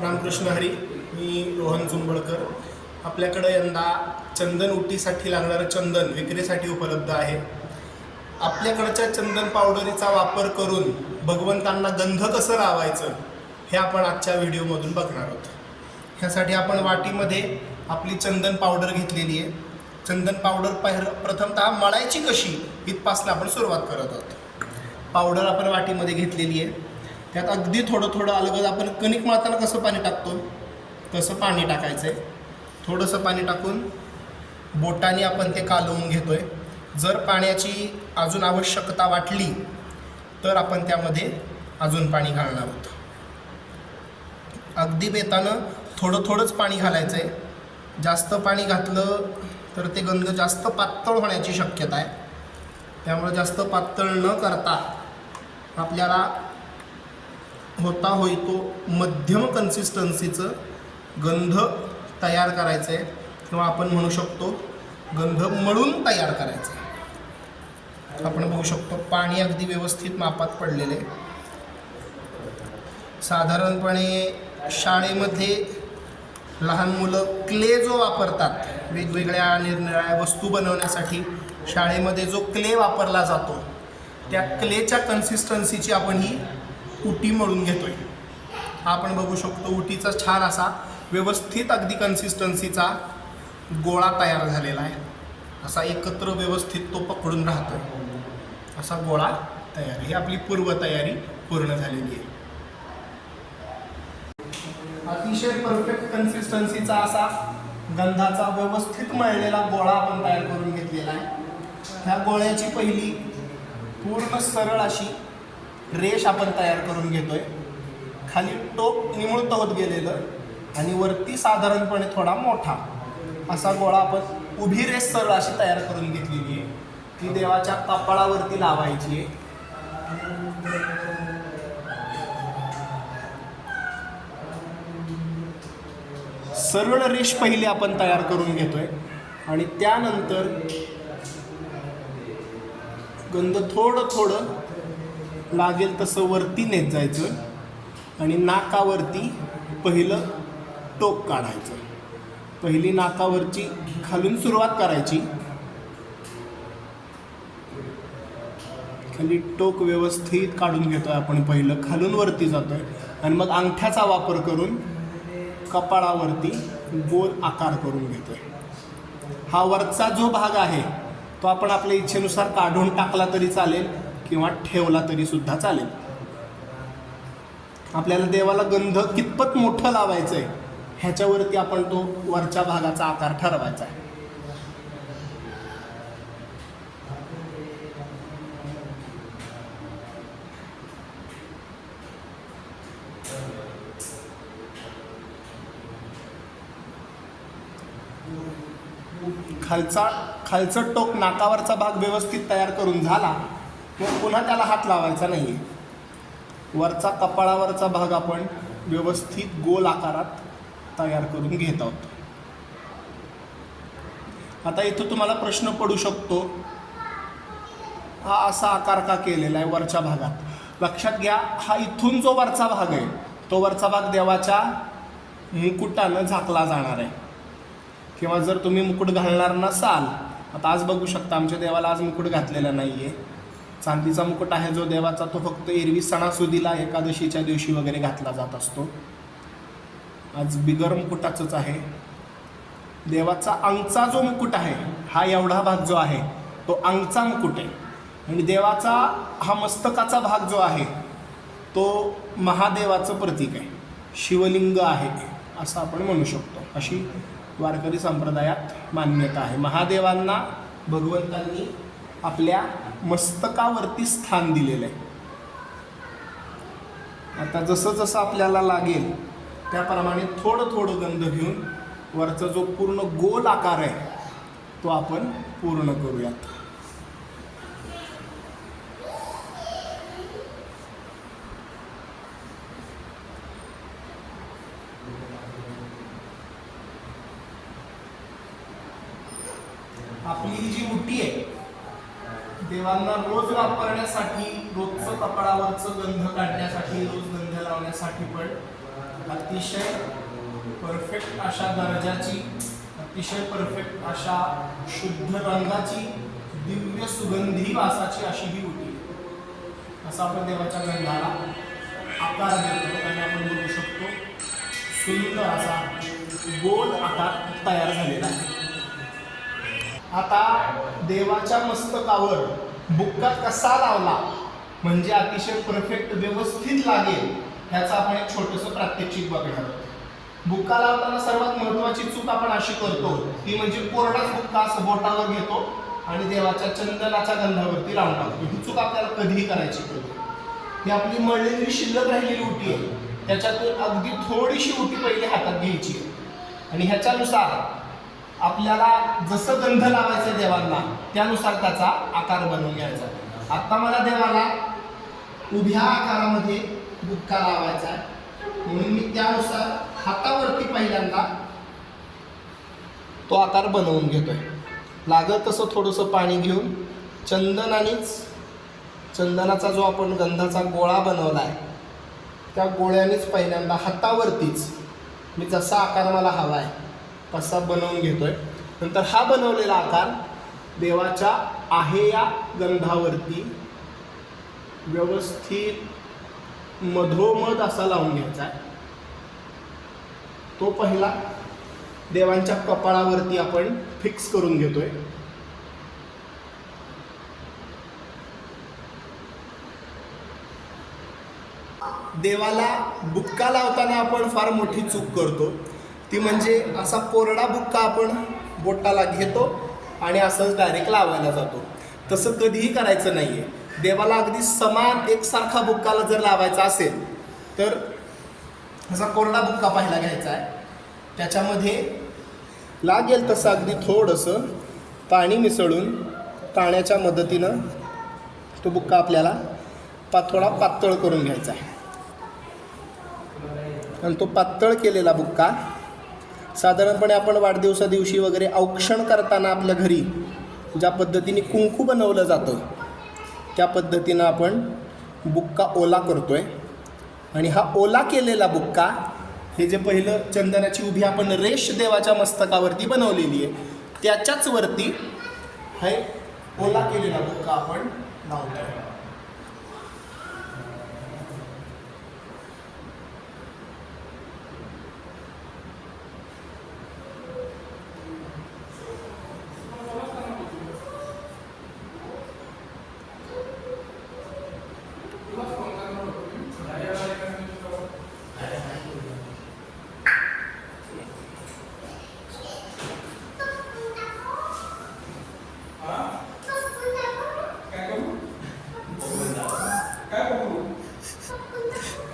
रामकृष्ण हरी. मी रोहन जुंबळकर. आपल्याकडे यंदा चंदन उटीसाठी लागणारं चंदन विक्रीसाठी उपलब्ध आहे. आपल्याकडच्या चंदन पावडरीचा वापर करून भगवंतांना गंध कसं लावायचं हे आपण आजच्या व्हिडिओमधून बघणार आहोत. ह्यासाठी आपण वाटीमध्ये आपली चंदन पावडर घेतलेली आहे. चंदन पावडर प्रथमतः मळायची कशी इथपासून आपण सुरुवात करत आहोत. पावडर आपण वाटीमध्ये घेतलेली आहे. त्यात अगदी थोडं थोडं अलगद आपण कणिक मळताना कसं पाणी टाकतो तसं पाणी टाकायचं आहे. थोडंसं पाणी टाकून बोटाने आपण ते कालवून घेतो आहे. जर पाण्याची अजून आवश्यकता वाटली तर आपण त्यामध्ये अजून पाणी घालणार आहोत. अगदी बेतानं थोडं थोडंच पाणी घालायचं आहे. जास्त पाणी घातलं तर ते गंध जास्त पातळ होण्याची शक्यता आहे. त्यामुळे जास्त पातळ न करता आपल्याला होता होईतो मध्यम कन्सिस्टन्सीचं गंध तयार करायचं आहे, किंवा आपण म्हणू शकतो गंध मळून तयार करायचं आहे. आपण बघू शकतो पाणी अगदी व्यवस्थित मापात पडलेलं आहे. साधारणपणे शाळेमध्ये लहान मुलं क्ले जो वापरतात वेगवेगळ्या निरनिराळ्या वस्तू बनवण्यासाठी, शाळेमध्ये जो क्ले वापरला जातो त्या क्लेच्या कन्सिस्टन्सीची आपण ही उटी मळून घेतोय. हा आपण बघू शकतो उटीचा छान असा व्यवस्थित अगदी कन्सिस्टन्सीचा गोळा तयार झालेला आहे. असा एकत्र व्यवस्थित तो पकडून राहतोय असा गोळा तयार. ही आपली पूर्वतयारी पूर्ण झालेली आहे. अतिशय परफेक्ट कन्सिस्टन्सीचा असा गंधाचा व्यवस्थित मळलेला गोळा आपण तयार करून घेतलेला आहे. ह्या गोळ्याची पहिली पूर्ण सरळ अशी रेष आपण तयार करून घेतोय. खाली टोक निमुळत होत गेलेलं आणि वरती साधारणपणे थोडा मोठा असा गोळा आपण उभी रेष सरळ अशी तयार करून घेतलेली आहे. ती देवाच्या कपाळावरती लावायची आहे. सरळ रेष पहिली आपण तयार करून घेतोय आणि त्यानंतर गंध थोडं थोडं लागेल तसं वरती नेत जायचं आणि नाकावरती पहिलं टोक काढायचं. पहिली नाकावरची खालून सुरुवात करायची. खाली टोक व्यवस्थित काढून घेतोय आपण, पहिलं खालून वरती जातोय आणि मग अंगठ्याचा वापर करून कपाळावरती गोल आकार करून घेतोय. हा वरचा जो भाग आहे तो आपण आपल्या इच्छेनुसार काढून टाकला तरी चालेल किंवा ठेवला तरी सुद्धा चालेल. आपल्याला देवाला गंध कितपत मोठं लावायचं आहे ह्याच्यावरती आपण तो वरच्या भागाचा आकार ठरवायचा आहे. खालचं टोक नाकावरचा भाग व्यवस्थित तयार करून झाला मग पुन्हा त्याला हात लावायचा नाही आहे. वरचा कपाळावरचा भाग आपण व्यवस्थित गोल आकारात तयार करून घेत आहोत. आता इथं तुम्हाला प्रश्न पडू शकतो, हा असा आकार का केलेला आहे वरच्या भागात? लक्षात घ्या, हा इथून जो वरचा भाग आहे तो वरचा भाग देवाच्या मुकुटानं झाकला जाणार आहे. किंवा जर तुम्ही मुकुट घालणार नसाल, आता आज बघू शकता आमच्या देवाला आज मुकुट घातलेला नाही आहे. चांदीचा मुकुट आहे जो देवाचा, तो फक्त एरवी सणासुदीला एकादशीच्या दिवशी वगैरे घातला जात असतो. आज बिगर मुकुटाचंच आहे. देवाचा अंगचा जो मुकुट आहे हा एवढा भाग जो आहे तो अंगचा मुकुट आहे. आणि देवाचा हा मस्तकाचा भाग जो आहे तो महादेवाचं प्रतीक आहे, शिवलिंग आहे असं आपण म्हणू शकतो. अशी वारकरी संप्रदायात मान्यता आहे. महादेवांना भगवंतांनी आपल्या मस्तकावरती स्थान दिलेलं आहे. आता जसं जसं आपल्याला लागेल त्याप्रमाणे थोडं थोडं गंध घेऊन वरचा जो पूर्ण गोल आकार आहे तो आपण पूर्ण करूयात. आपली ही जी उटी आहे देवांना रोज वापरण्यासाठी, रोजचं कपाळावरचं गंध काढण्यासाठी, रोज गंध लावण्यासाठी पण अतिशय परफेक्ट अशा दर्जाची, अतिशय परफेक्ट अशा शुद्ध रंगाची, दिव्य सुगंधी वासाची अशी ही उटी. असा आपण देवाच्या गंधाला आकार देतो आणि आपण बघू शकतो सुंदर असा गोल आकार तयार झालेला आहे. आता देवाच्या मस्तकावर बुक्का कसा लावला म्हणजे अतिशय परफेक्ट व्यवस्थित लागेल ह्याचं आपण एक छोटंसं प्रात्यक्षिक बघणार आहोत. बुक्का लावताना सर्वात महत्त्वाची चूक आपण अशी करतो ती म्हणजे कोरडाच बुक्का असं बोटावर घेतो आणि देवाच्या चंदनाच्या गंधावरती लावून टाकतो. ही चूक आपल्याला कधीही करायची नाही. ही आपली मळलेली शिल्लक राहिलेली उटी आहे, त्याच्यातून अगदी थोडीशी उटी पहिले हातात घ्यायची आणि ह्याच्यानुसार आपल्याला जसं गंध लावायचं देवांना त्यानुसार त्याचा आकार बनवून घ्यायचा. आता मला देवाला उभ्या आकारामध्ये बुक्का लावायचा आहे म्हणून मी त्यानुसार हातावरती पहिल्यांदा तो आकार बनवून घेतोय. लागत तसं थोडंसं पाणी घेऊन चंदनाचा जो आपण गंधाचा गोळा बनवला आहे त्या गोळ्यानेच पहिल्यांदा हातावरतीच मी जसा आकार मला हवा आहे तसा बनवून घेतोय. नंतर हा बनवलेला आकार देवाच्या आहे या गंधावरती व्यवस्थित मधोमध असा लावून घ्यायचा आहे. तो पहिला देवांच्या कपाळावरती आपण फिक्स करून घेतोय. देवाला बुक्का लावताना आपण फार मोठी चूक करतो ती म्हणजे असा कोरडा बुक्का आपण बोटाला घेतो आणि असंच डायरेक्ट लावायला जातो. तसं कधीही करायचं नाही आहे. देवाला अगदी समान एकसारखा बुक्काला जर लावायचा असेल तर असा कोरडा बुक्का पहिला घ्यायचा आहे. त्याच्यामध्ये लागेल तसं अगदी थोडंसं पाणी मिसळून पाण्याच्या मदतीनं तो बुक्का आपल्याला थोडा पातळ करून घ्यायचा आहे. आणि तो पातळ केलेला बुक्का साधारणपणे आपण वाढदिवसा दिवशी वगैरे औक्षण करताना आपल्या घरी ज्या पद्धतीने कुंकू बनवलं जातं त्या पद्धतीनं आपण बुक्का ओला करतोय. आणि हा ओला केलेला बुक्का हे जे पहिलं चंदनाची उभी आपण रेष देवाच्या मस्तकावरती बनवलेली आहे त्याच्याच वरती हे ओला केलेला बुक्का आपण लावतोय.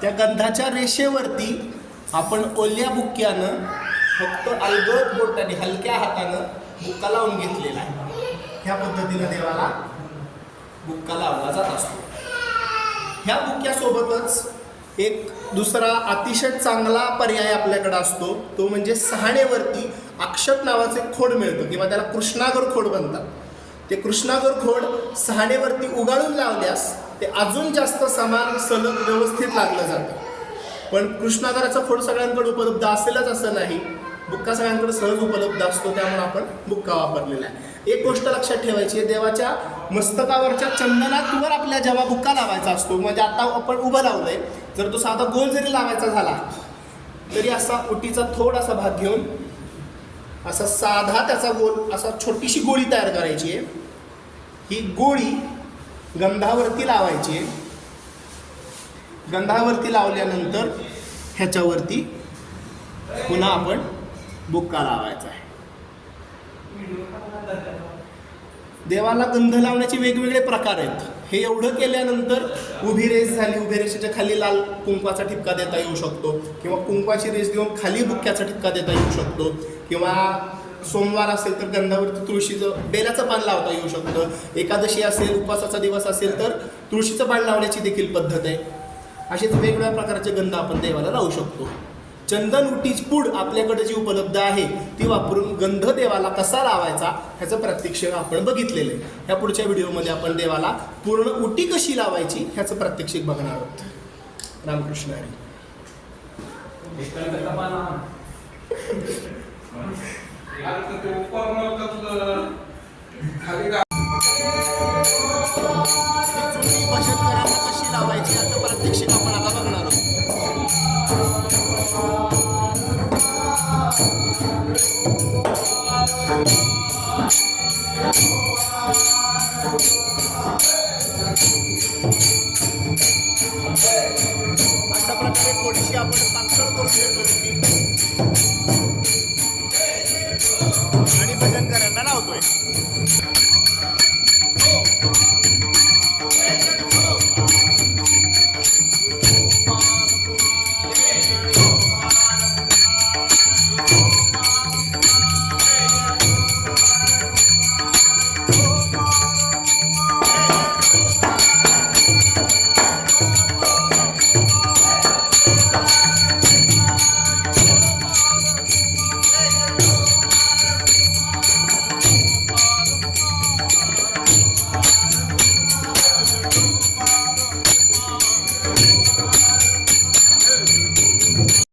त्या गंधाच्या रेषेवरती आपण ओल्या बुक्क्यानं फक्त अलगद बोटाने हलक्या हातानं बुक्का लावून घेतलेला आहे. ह्या पद्धतीनं देवाला बुक्का लावला जात असतो. ह्या बुक्क्यासोबतच एक दुसरा अतिशय चांगला पर्याय आपल्याकडे असतो तो म्हणजे सहाणेवरती अक्षत नावाचं एक खोड मिळतं किंवा त्याला कृष्णागर खोड बनतात. ते कृष्णागर खोड सहाणेवरती उगाळून लावल्यास ते अजून जास्त समान सलग व्यवस्थित लागलं जातं. पण कृष्णागराचा खोड सगळ्यांकडे उपलब्ध असेलच असं नाही. बुक्का सगळ्यांकडे सहज उपलब्ध असतो त्यामुळे आपण बुक्का वापरलेला आहे. एक गोष्ट लक्षात ठेवायची आहे, देवाच्या मस्तकावरच्या चंदनावर आपल्या जेव्हा बुक्का लावायचा असतो म्हणजे आता आपण उभं लावलंय जर तो साधा गोल जरी लावायचा झाला तरी असा उटीचा थोडासा भाग घेऊन असा साधा त्याचा गोल असा छोटीशी गोळी तयार करायची आहे. ही गोळी गंधावरती लावायची आहे. गंधावरती लावल्यानंतर ह्याच्यावरती पुन्हा आपण बुक्का लावायचा आहे. देवाला गंध लावण्याचे वेगवेगळे प्रकार आहेत. हे एवढं केल्यानंतर उभी रेष झाली, उभी रेषेच्या खाली लाल कुंकवाचा ठिपका देता येऊ शकतो किंवा कुंकवाची रेष देऊन खाली बुक्क्याचा ठिपका देता येऊ शकतो किंवा सोमवार असेल तर गंधावरती तुळशीचं बेलाचं पान लावता येऊ शकतं. एकादशी असेल, उपवासाचा दिवस असेल तर तुळशीचं पान लावण्याची देखील पद्धत आहे. असेच वेगवेगळ्या प्रकारचे गंध आपण देवाला लावू शकतो. चंदन उटीची पूड आपल्याकडे जी उपलब्ध आहे ती वापरून गंध देवाला कसा लावायचा ह्याचं प्रात्यक्षिक आपण बघितलेलं आहे. ह्या पुढच्या व्हिडिओमध्ये आपण देवाला पूर्ण उटी कशी लावायची ह्याचं प्रात्यक्षिक बघणार आहोत. रामकृष्ण हरी. भजनकरांना कशी लावायची याचं प्रात्यक्षिक आपण आता बघणार आहोत. अशा प्रकारे थोडीशी आपण साक्षर करून घेतो आणि भजनकरांना लावतोय.